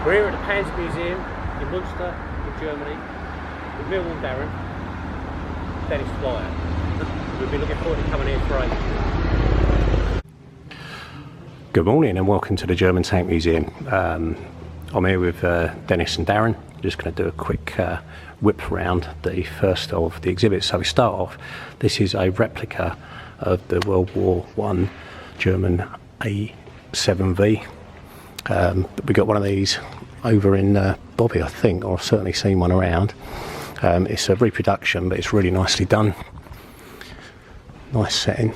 We're here at the Panzer Museum in Munster, in Germany, with Millwall Darren, Dennis Flyer. We'll be looking forward to coming here for ages. Good morning and welcome to the German Tank Museum. I'm here with Dennis and Darren. Just going to do a quick whip around the first of the exhibits. So we start off, this is a replica of the World War I German A7V. We got one of these over in Bobby, I think, or I've certainly seen one around. It's a reproduction, but it's really nicely done. Nice setting.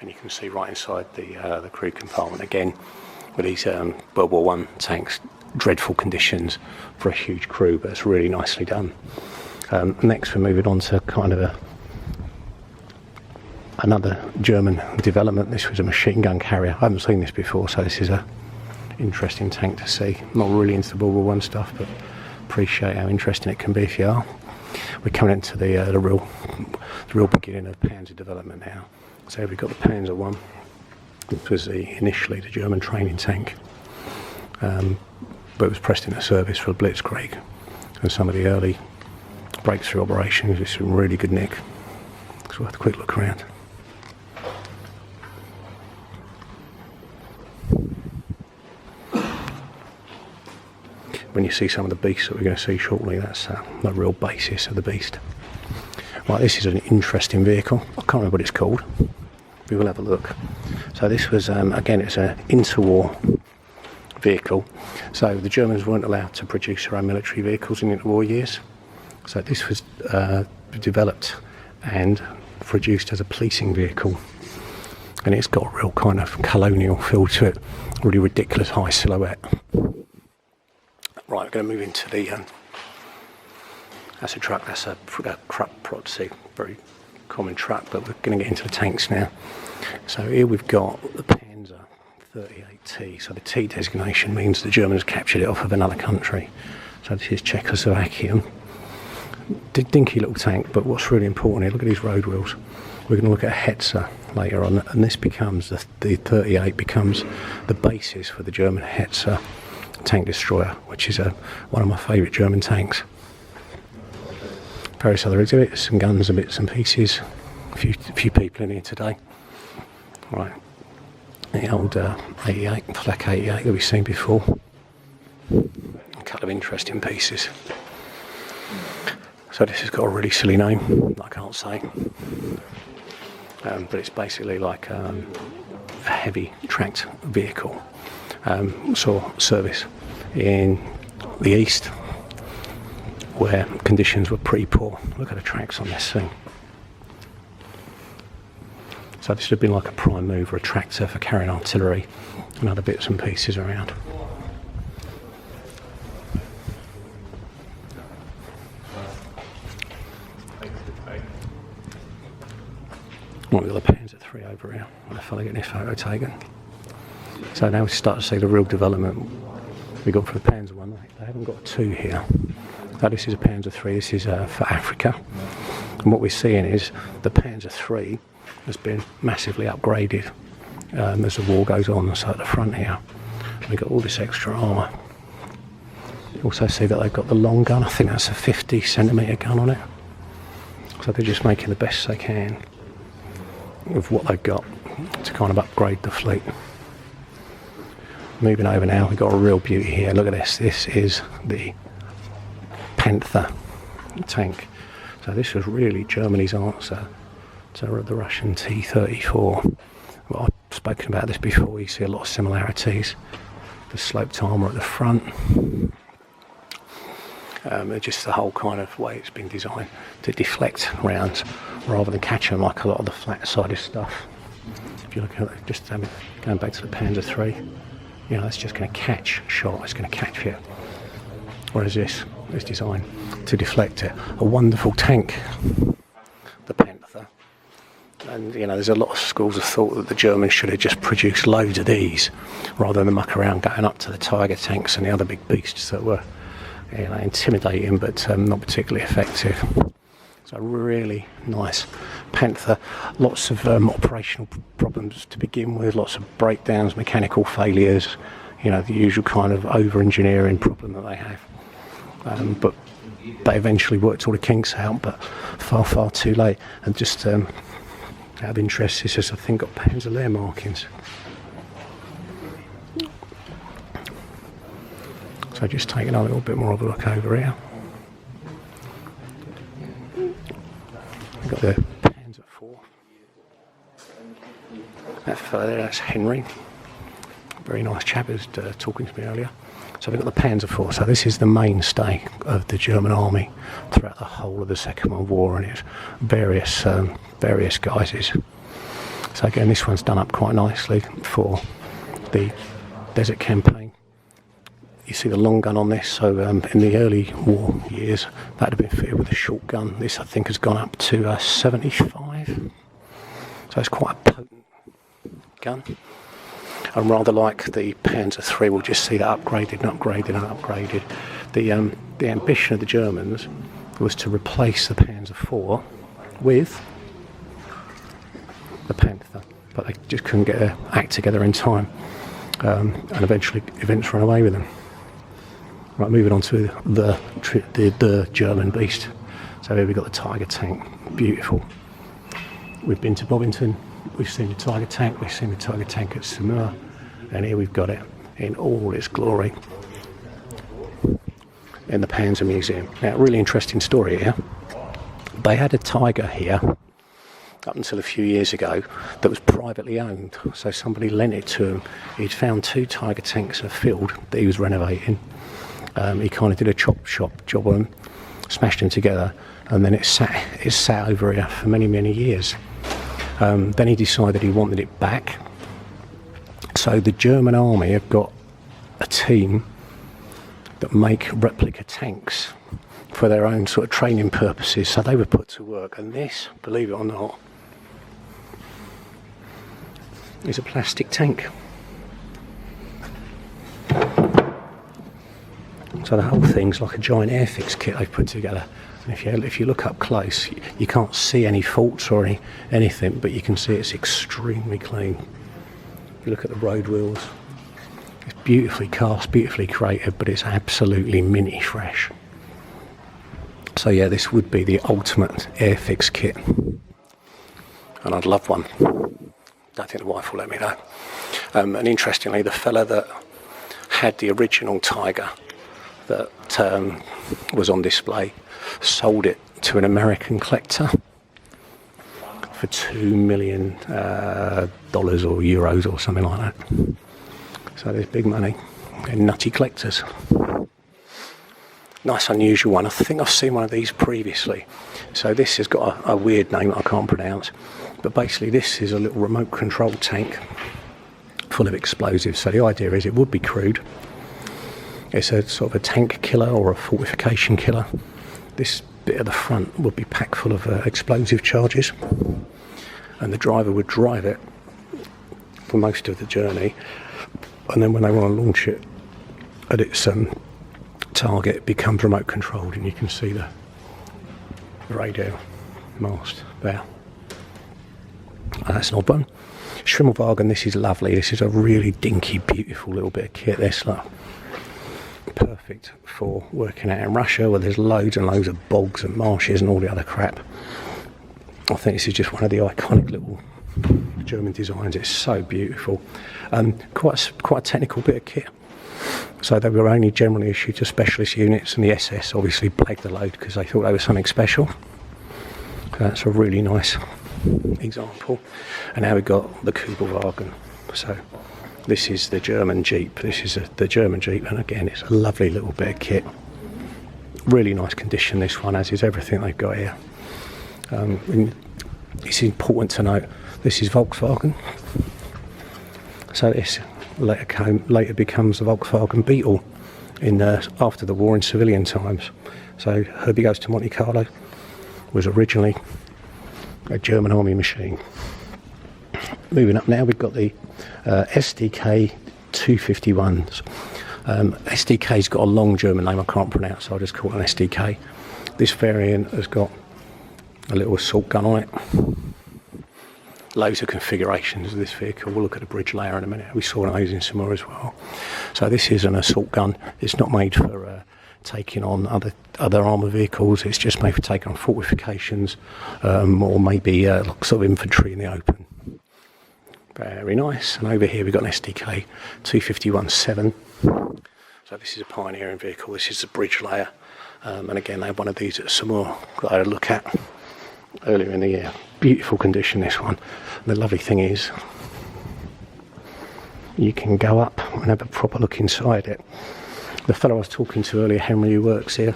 And you can see right inside the crew compartment again with these World War I tanks. Dreadful conditions for a huge crew, but it's really nicely done. Next we're moving on to kind of another German development. This was a machine gun carrier. I haven't seen this before, so this is a interesting tank to see. Not really into the World War I stuff, but appreciate how interesting it can be if you are. We're coming into the real beginning of Panzer development now. So we've got the Panzer I. This was initially the German training tank, but it was pressed into service for the Blitzkrieg and some of the early breakthrough operations. It's in really good nick. It's worth a quick look around. When you see some of the beasts that we're going to see shortly, that's the real basis of the beast. Right, this is an interesting vehicle. I can't remember what it's called. We will have a look. So this was, again, it's an interwar vehicle. So the Germans weren't allowed to produce their own military vehicles in the interwar years. So this was developed and produced as a policing vehicle. And it's got a real kind of colonial feel to it. Really ridiculous high silhouette. Right, we're going to move into the, that's a truck, that's a Krupp Prozi, very common truck, but we're going to get into the tanks now. So here we've got the Panzer 38T, so the T designation means the Germans captured it off of another country. So this is Czechoslovakian. Dinky little tank, but what's really important here, look at these road wheels. We're going to look at a Hetzer later on, and this becomes, the 38 becomes the basis for the German Hetzer tank destroyer, which is one of my favourite German tanks. Various other exhibits, some guns and bits and pieces. A few people in here today. Right, the old 88, Flak 88 that we've seen before. A couple of interesting pieces. So this has got a really silly name, I can't say. But it's basically like a heavy tracked vehicle. Saw service in the east where conditions were pretty poor. Look at the tracks on this thing. So this would have been like a prime mover, a tractor for carrying artillery and other bits and pieces around. Well, we've got the Panzer III over here. What the fella getting his photo taken. So now we start to see the real development we got for the Panzer I. They haven't got two here. Now this is a Panzer III, this is for Africa. And what we're seeing is the Panzer III has been massively upgraded as the war goes on. So at the front here, we've got all this extra armour. You also see that they've got the long gun, I think that's a 50cm gun on it. So they're just making the best they can of what they've got to kind of upgrade the fleet. Moving over now, we've got a real beauty here. Look at this. This is the Panther tank. So this was really Germany's answer to the Russian T-34. Well, I've spoken about this before. You see a lot of similarities. The sloped armour at the front. Just the whole kind of way it's been designed to deflect rounds rather than catch them like a lot of the flat-sided stuff. If you look at it, just going back to the Panzer III, you know, that's just going to catch shot, it's going to catch you. Whereas this is designed to deflect it. A wonderful tank, the Panther. And, you know, there's a lot of schools of thought that the Germans should have just produced loads of these rather than muck around going up to the Tiger tanks and the other big beasts that were, you know, intimidating but not particularly effective. So really nice Panther. Lots of operational problems to begin with, lots of breakdowns, mechanical failures, you know, the usual kind of over-engineering problem that they have. But they eventually worked all the kinks out, but far too late. And just out of interest, this has, I think, got Panzer markings. So just taking a little bit more of a look over here. We've got the Panzer IV. That fellow there, that's Henry. Very nice chap, who was talking to me earlier. So we've got the Panzer IV. So this is the mainstay of the German army throughout the whole of the Second World War, and it's various guises. So again, this one's done up quite nicely for the desert campaign. You see the long gun on this, so in the early war years that had been fitted with a short gun. This I think has gone up to 75, so it's quite a potent gun. And rather like the Panzer III, we'll just see that upgraded and upgraded and upgraded. The ambition of the Germans was to replace the Panzer IV with the Panther, but they just couldn't get their act together in time, and eventually events ran away with them. Right, moving on to the German beast. So here we've got the Tiger tank, beautiful. We've been to Bovington, we've seen the Tiger tank, we've seen the Tiger tank at Saumur, and here we've got it in all its glory in the Panzer Museum. Now, really interesting story here. They had a Tiger here up until a few years ago that was privately owned, so somebody lent it to him. He'd found 2 Tiger tanks in a field that he was renovating. He kind of did a chop shop job on them, smashed them together, and then it sat over here for many years. Then he decided he wanted it back. So the German army have got a team that make replica tanks for their own sort of training purposes. So they were put to work, and this, believe it or not, is a plastic tank. So the whole thing's like a giant airfix kit they've put together. And if you look up close, you can't see any faults or anything, but you can see it's extremely clean. If you look at the road wheels, it's beautifully cast, beautifully created, but it's absolutely minty fresh. So yeah, this would be the ultimate airfix kit, and I'd love one. Don't think the wife will let me know. And interestingly, the fella that had the original Tiger that was on display sold it to an American collector for $2 million or euros or something like that. So there's big money in nutty collectors. Nice unusual one. I think I've seen one of these previously. So this has got a weird name that I can't pronounce, but basically this is a little remote controlled tank full of explosives. So the idea is it would be crude. It's a sort of a tank killer or a fortification killer. This bit at the front would be packed full of explosive charges, and the driver would drive it for most of the journey, and then when they want to launch it at its target, it becomes remote controlled, and you can see the radio mast there. That's an odd one. Schimmelwagen, this is lovely. This is a really dinky, beautiful little bit of kit. This, like, perfect for working out in Russia, where there's loads and loads of bogs and marshes and all the other crap. I think this is just one of the iconic little German designs. It's so beautiful. Quite a technical bit of kit. So they were only generally issued to specialist units, and the SS obviously blagged the load because they thought they were something special. So that's a really nice example. And now we've got the Kübelwagen. So this is the German Jeep. This is the German Jeep, and again, it's a lovely little bit of kit. Really nice condition, this one, as is everything they've got here. It's important to note, this is Volkswagen. So this later becomes the Volkswagen Beetle after the war in civilian times. So Herbie Goes to Monte Carlo was originally a German army machine. Moving up now, we've got the SDK 251s. SDK's got a long German name I can't pronounce, so I'll just call it an SDK. This variant has got a little assault gun on it. loads of configurations of this vehicle. We'll look at a bridge layer in a minute. We saw those in some more as well. So this is an assault gun. It's not made for taking on other armour vehicles. It's just made for taking on fortifications or maybe sort of infantry in the open. Very nice. And over here we've got an SDK 251-7. So this is a pioneering vehicle. This is the bridge layer. And again, they had one of these at Samur that I had a look at earlier in the year. Beautiful condition, this one. And the lovely thing is, you can go up and have a proper look inside it. The fellow I was talking to earlier, Henry, who works here,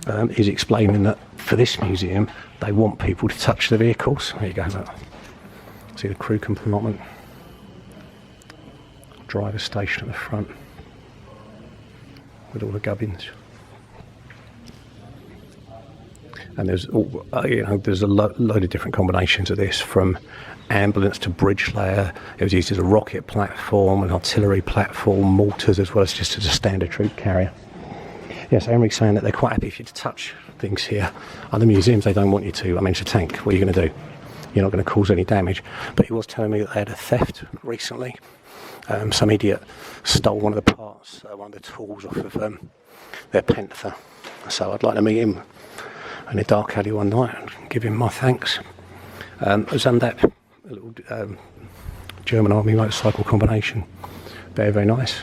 is explaining that for this museum, they want people to touch the vehicles. There you go, look. See the crew compartment. Driver station at the front with all the gubbins. And there's there's a load of different combinations of this, from ambulance to bridge layer. It was used as a rocket platform, an artillery platform, mortars, as well as just as a standard troop carrier. Yes, Henry's saying that they're quite happy for you to touch things here. Other museums, they don't want you to. I mean, it's a tank. What are you going to do? You're not going to cause any damage. But he was telling me that they had a theft recently. Some idiot stole one of the parts, one of the tools off of their Panther. So I'd like to meet him in a dark alley one night and give him my thanks. Zandap, a little German army motorcycle combination. Very, very nice.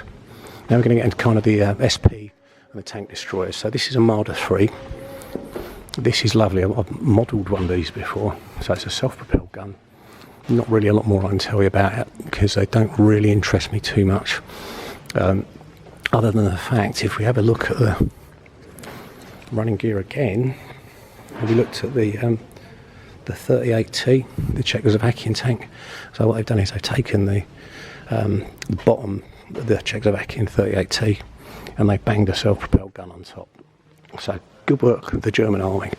Now we're going to get into kind of the SP and the tank destroyers. So this is a Marder 3. This is lovely. I've modelled one of these before. So it's a self-propelled gun. Not really a lot more I can tell you about it because they don't really interest me too much. Other than the fact, if we have a look at the running gear again, we looked at the 38T, the Czechoslovakian tank. So what they've done is they've taken the bottom of the Czechoslovakian 38T and they banged a self-propelled gun on top. So good work, the German army.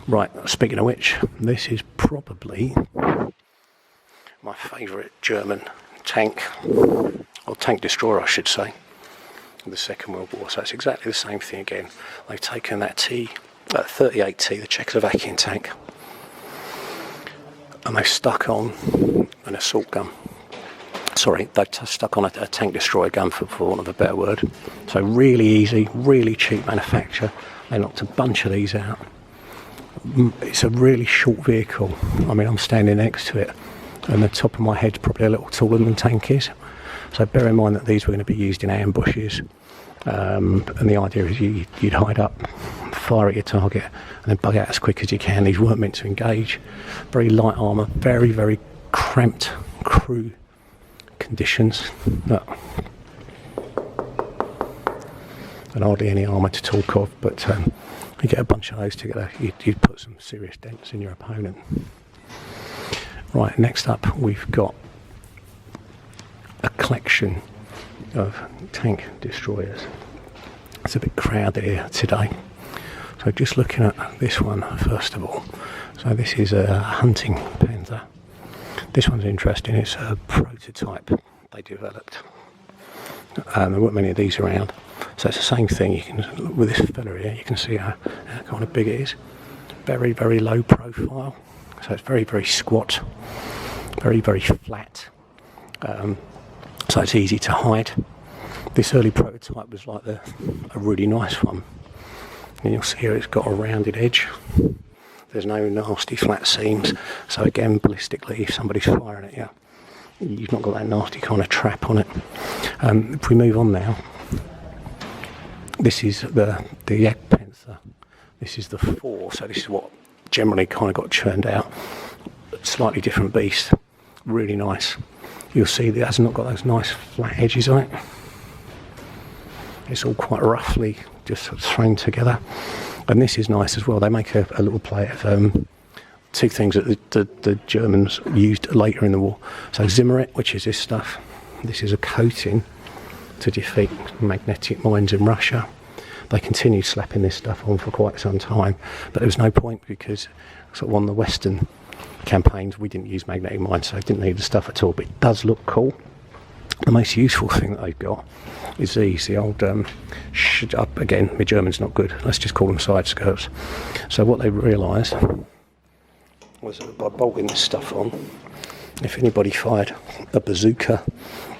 Right, speaking of which, this is probably my favourite German tank, or tank destroyer I should say, of the Second World War. So it's exactly the same thing again. They've taken that 38T, the Czechoslovakian tank, and they've stuck on an assault gun. Sorry, they've stuck on a tank destroyer gun, for want of a better word. So really easy, really cheap manufacture. They knocked a bunch of these out. It's a really short vehicle. I mean, I'm standing next to it, and the top of my head's probably a little taller than the tank is. So bear in mind that these were going to be used in ambushes. And the idea is you'd hide up, fire at your target, and then bug out as quick as you can. These weren't meant to engage. Very light armour, very, very cramped crew conditions. Look. And hardly any armour to talk of, but you get a bunch of those together, you'd put some serious dents in your opponent. Right, next up we've got a collection of tank destroyers. It's a bit crowded here today. So just looking at this one first of all. So this is a hunting Panther. This one's interesting. It's a prototype they developed. There weren't many of these around. So it's the same thing. You can, with this fella here, you can see how kind of big it is. Very, very low profile. So it's very, very squat. Very, very flat. So it's easy to hide. This early prototype was like a really nice one. And you'll see here it's got a rounded edge. There's no nasty flat seams. So again, ballistically, if somebody's firing at you, you've not got that nasty kind of trap on it. If we move on now, this is the Jagdpanther. This is the 4, so this is what generally kind of got churned out. Slightly different beast, really nice. You'll see that it has not got those nice flat edges on it. It's all quite roughly just sort of thrown together. And this is nice as well. They make a little play of two things that the Germans used later in the war. So Zimmerit, which is this stuff. This is a coating to defeat magnetic mines in Russia. They continued slapping this stuff on for quite some time, but there was no point because sort of on the Western campaigns we didn't use magnetic mines, so I didn't need the stuff at all. But it does look cool. The most useful thing that they've got is these, the old again, my German's not good, let's just call them side skirts. So what they realised was that by bolting this stuff on, if anybody fired a bazooka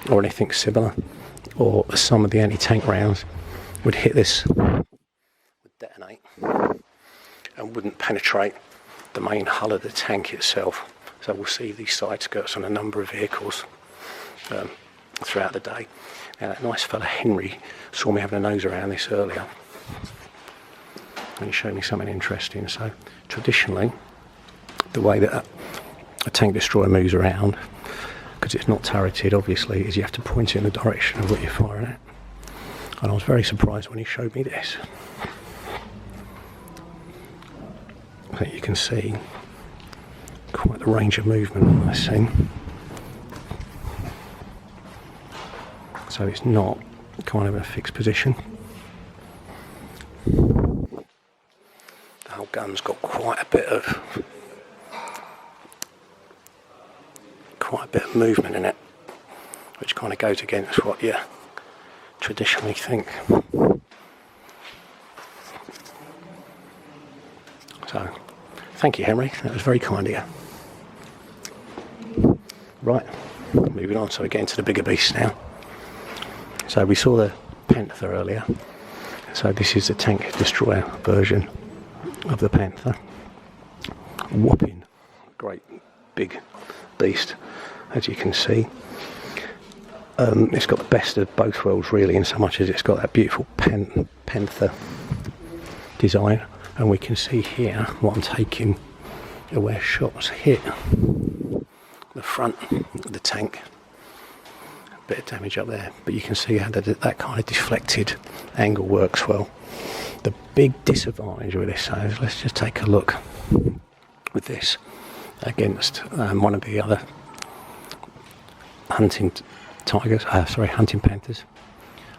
or anything similar, or some of the anti-tank rounds would hit this, would detonate and wouldn't penetrate the main hull of the tank itself. So we'll see these side skirts on a number of vehicles throughout the day. Now that nice fella Henry saw me having a nose around this earlier, and he showed me something interesting. So traditionally, the way that a tank destroyer moves around, because it's not turreted obviously, is you have to point it in the direction of what you're firing at. And I was very surprised when he showed me this. So you can see quite the range of movement on this thing. So it's not kind of in a fixed position. The whole gun's got quite a bit of movement in it, which kind of goes against what you traditionally think. So, thank you, Henry. That was very kind of you. Right, moving on. So we're getting to the bigger beasts now. So we saw the Panther earlier. So this is the tank destroyer version of the Panther. Whopping great big beast, as you can see. It's got the best of both worlds really, in so much as it's got that beautiful Panther design, and we can see here what I'm taking where shots hit the front of the tank. A bit of damage up there, but you can see how that kind of deflected angle works well. The big disadvantage with this is, let's just take a look with this against one of the other hunting panthers.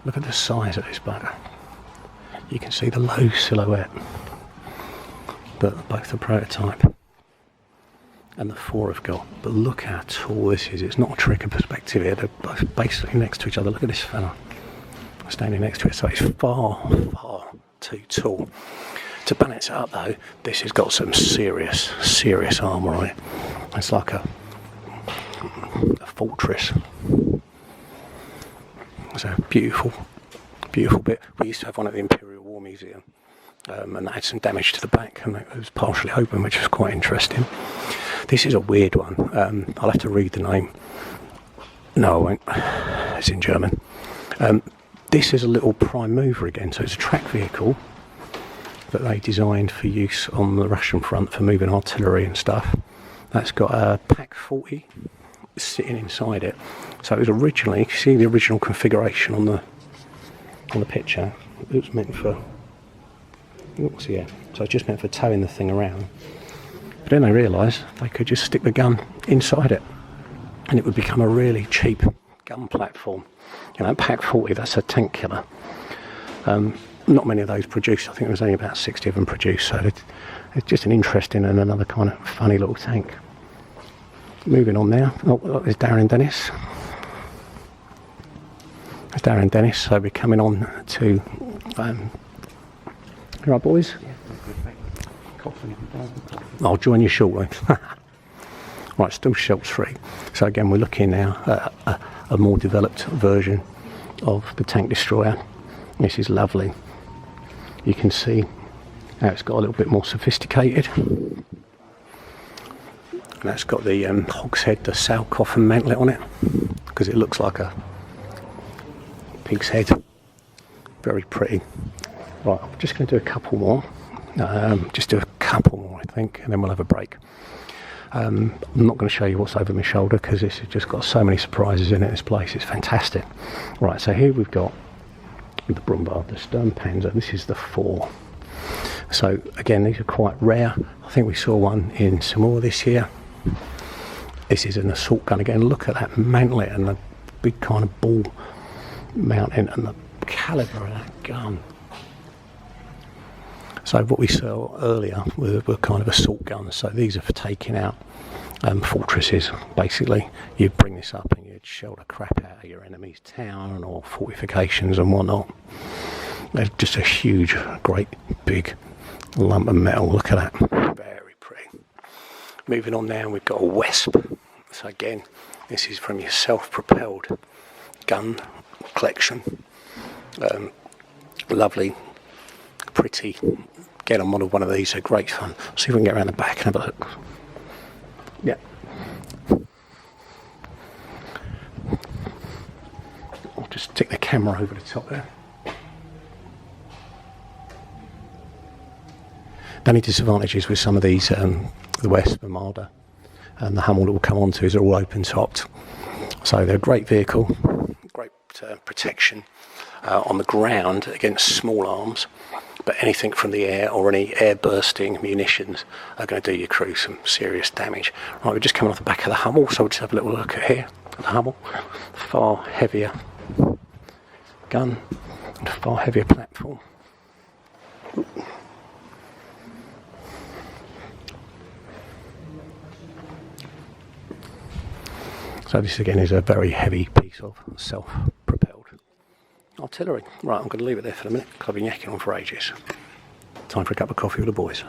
Look at the size of this bugger. You can see the low silhouette, but both the prototype and the 4 have got. But look how tall this is. It's not a trick of perspective here. They're both basically next to each other. Look at this fella standing next to it. So it's far, far too tall. To balance it up though, this has got some serious armour on it. It's like a fortress. It's a beautiful bit. We used to have one at the Imperial War Museum, and that had some damage to the back, and it was partially open, which was quite interesting. This is a weird one. I'll have to read the name. No, I won't. It's in German. This is a little prime mover again, so it's a track vehicle that they designed for use on the Russian front for moving artillery and stuff. That's got a Pak-40 sitting inside it. So it was originally, you can see the original configuration on the picture. It was meant for, so it's just meant for towing the thing around. But then they realised they could just stick the gun inside it, and it would become a really cheap gun platform. You know, Pak-40, that's a tank killer. Not many of those produced. I think there was only about 60 of them produced. So it's just an interesting and another kind of funny little tank. Moving on now. Oh, there's Darren Dennis. There's Darren Dennis. So we're coming on to. All right, boys. I'll join you shortly. Right, still Schultz free. So again, we're looking now at a more developed version of the tank destroyer. This is lovely. You can see how it's got a little bit more sophisticated. And that's got the hogshead, the sow coffin mantlet on it, because it looks like a pig's head. Very pretty. Right, I'm just going to do a couple more. Just do a couple more, I think, and then we'll have a break. I'm not going to show you what's over my shoulder, because this has just got so many surprises in it, this place. It's fantastic. Right, so here we've got the Brumbard, the Sturmpanzer. This is the 4. So again, these are quite rare. I think we saw one in Samoa this year. This is an assault gun again. Look at that mantlet and the big kind of ball mounting and the calibre of that gun. So what we saw earlier were kind of assault guns. So these are for taking out fortresses. Basically, you bring this up and you'd shell the crap out of your enemy's town or fortifications and whatnot. They're just a huge, great, big lump of metal. Look at that. Very pretty. Moving on now, we've got a Wesp. So again, this is from your self-propelled gun collection. Lovely, pretty. Get on model one of these, they're great fun. See if we can get around the back and have a look. Yeah. I'll just stick the camera over the top there. The only disadvantages with some of these, the West, the Marder, and the Hummel that we'll come on to, is they're all open topped. So they're a great vehicle, great protection on the ground against small arms, but anything from the air or any air bursting munitions are going to do your crew some serious damage. Right, we're just coming off the back of the Hummel, so we'll just have a little look at here at the Hummel. Far heavier gun and a far heavier platform. So this again is a very heavy piece of self-propelled artillery. Right, I'm going to leave it there for a minute because I've been yakking on for ages. Time for a cup of coffee with the boys.